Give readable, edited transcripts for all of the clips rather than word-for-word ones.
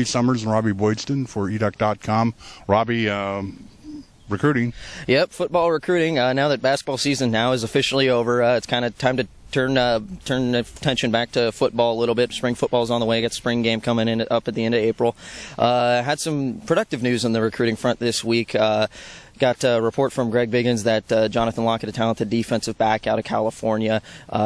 Summers and Robby Boydstun for educ.com. Robby, recruiting. Yep, football recruiting. Now that basketball season now is officially over, it's kind of time to turn attention back to football a little bit. Spring football's on the way. Got spring game coming in up at the end of April. Had some productive news on the recruiting front this week. Got a report from Greg Biggins that Jonathan Lockett, a talented defensive back out of California,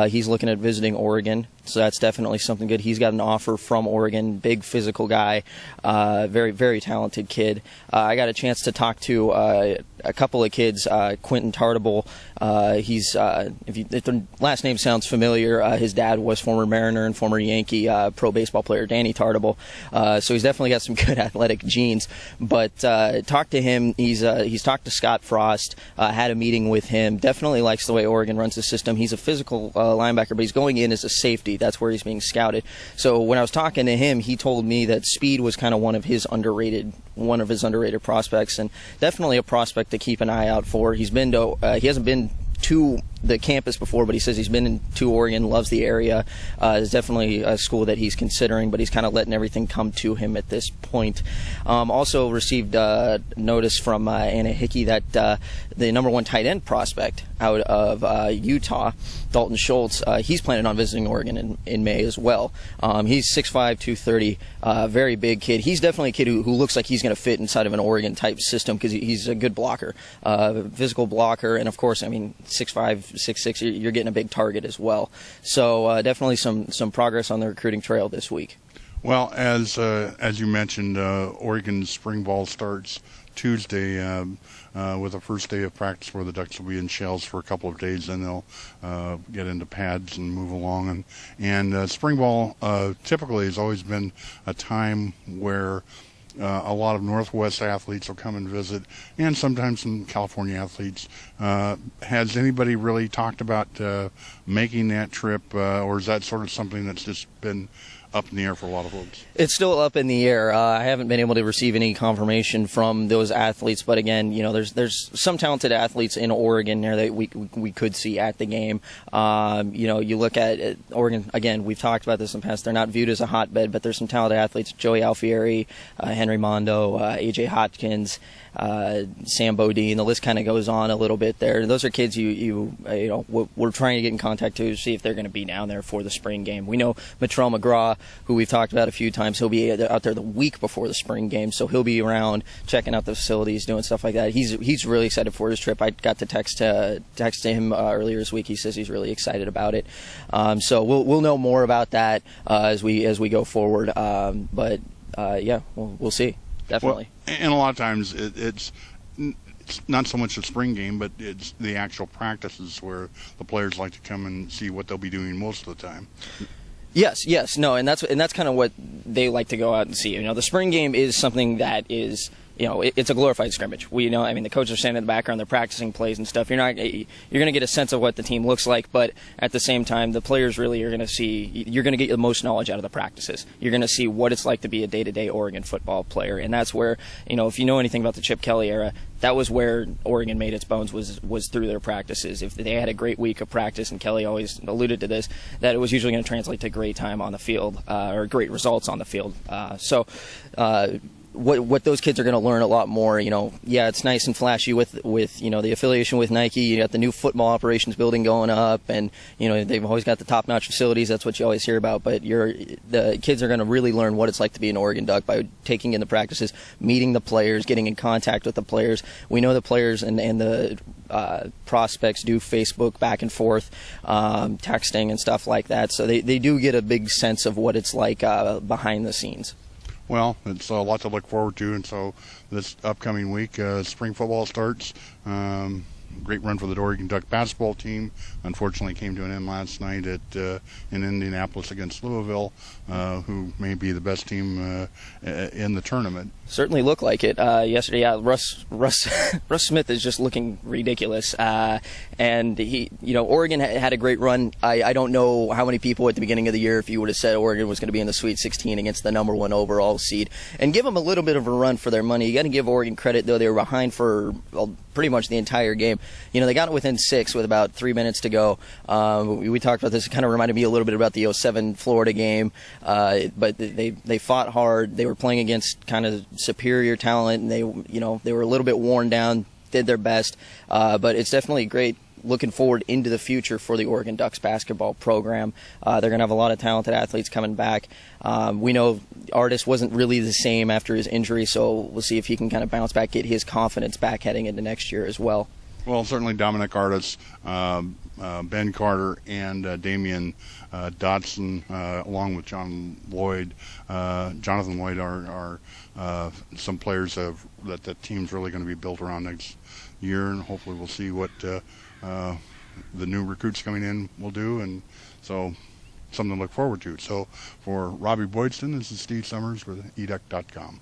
he's looking at visiting Oregon. So that's definitely something good. He's got an offer from Oregon, big physical guy, very, very talented kid. I got a chance to talk to a couple of kids, Quentin Tartable. If the last name sounds familiar, his dad was former Mariner and former Yankee pro baseball player Danny Tartable. So he's definitely got some good athletic genes. But talked to him. He's talked to Scott Frost, had a meeting with him. Definitely likes the way Oregon runs the system. He's a physical linebacker, but he's going in as a safety. That's where he's being scouted. So when I was talking to him, he told me that speed was kind of one of his underrated prospects, and definitely a prospect to keep an eye out for. He hasn't been to the campus before, but he says he's been to Oregon, loves the area. It's definitely a school that he's considering, but he's kind of letting everything come to him at this point. Also received notice from Anna Hickey that the number one tight end prospect out of Utah, Dalton Schultz, he's planning on visiting Oregon in May as well. He's 6'5", 230, very big kid. He's definitely a kid who looks like he's going to fit inside of an Oregon-type system because he's a good blocker, physical blocker, and of course, 6'5", 6'6", you're getting a big target as well. So definitely some progress on the recruiting trail this week. Well, as you mentioned, Oregon's spring ball starts Tuesday with the first day of practice where the Ducks will be in shells for a couple of days, then they'll get into pads and move along. And spring ball typically has always been a time where a lot of Northwest athletes will come and visit, and sometimes some California athletes. Has anybody really talked about making that trip, or is that sort of something that's just been up in the air for a lot of folks? It's still up in the air. I haven't been able to receive any confirmation from those athletes, but again, there's some talented athletes in Oregon there that we could see at the game. You look at Oregon, again, we've talked about this in the past, they're not viewed as a hotbed, but there's some talented athletes, Joey Alfieri, Henry Mondo, AJ Hopkins, Sam Bodine, the list kind of goes on a little bit there. Those are kids we're trying to get in contact to see if they're going to be down there for the spring game. We know Matrell McGraw, who we've talked about a few times, he'll be out there the week before the spring game, so he'll be around checking out the facilities, doing stuff like that. He's really excited for his trip. I got to text to him earlier this week. He says he's really excited about it. So we'll know more about that as we go forward. We'll see. Definitely. Well, and a lot of times it's not so much the spring game, but it's the actual practices where the players like to come and see what they'll be doing most of the time. Yes, no, and that's kind of what they like to go out and see. The spring game is something that is, it's a glorified scrimmage. The coaches are standing in the background, they're practicing plays and stuff. You're going to get a sense of what the team looks like, but at the same time, the players really are going to see, you're going to get the most knowledge out of the practices. You're going to see what it's like to be a day-to-day Oregon football player, and that's where, if you know anything about the Chip Kelly era, that was where Oregon made its bones, was through their practices. If they had a great week of practice, and Kelly always alluded to this, that it was usually going to translate to great time on the field, or great results on the field. What those kids are going to learn a lot more, it's nice and flashy with the affiliation with Nike. You got the new football operations building going up, and they've always got the top-notch facilities. That's what you always hear about. But the kids are going to really learn what it's like to be an Oregon Duck by taking in the practices, meeting the players, getting in contact with the players. We know the players and the prospects do Facebook back and forth, texting and stuff like that. So they do get a big sense of what it's like behind the scenes. Well, it's a lot to look forward to, and so this upcoming week, spring football starts. Great run for the Oregon Duck basketball team. Unfortunately, came to an end last night in Indianapolis against Louisville, who may be the best team in the tournament. Certainly looked like it yesterday. Yeah, Russ Smith is just looking ridiculous, and Oregon had a great run. I don't know how many people at the beginning of the year, if you would have said Oregon was going to be in the Sweet 16 against the number 1 overall seed, and give them a little bit of a run for their money. You got to give Oregon credit, though. They were behind for pretty much the entire game. They got it within 6 with about 3 minutes to go. We talked about this. It kind of reminded me a little bit about the '07 Florida game, but they fought hard. They were playing against kind of superior talent, and they were a little bit worn down, did their best, but it's definitely great looking forward into the future for the Oregon Ducks basketball program. They're going to have a lot of talented athletes coming back. We know Artis wasn't really the same after his injury, so we'll see if he can kind of bounce back, get his confidence back heading into next year as well. Well, certainly Dominic Artis, Ben Carter, and Damian Dodson, along with Jonathan Lloyd are some players that the team's really going to be built around next year, and hopefully we'll see what the new recruits coming in will do, and so something to look forward to. So for Robby Boydstun, this is Steve Summers with edec.com.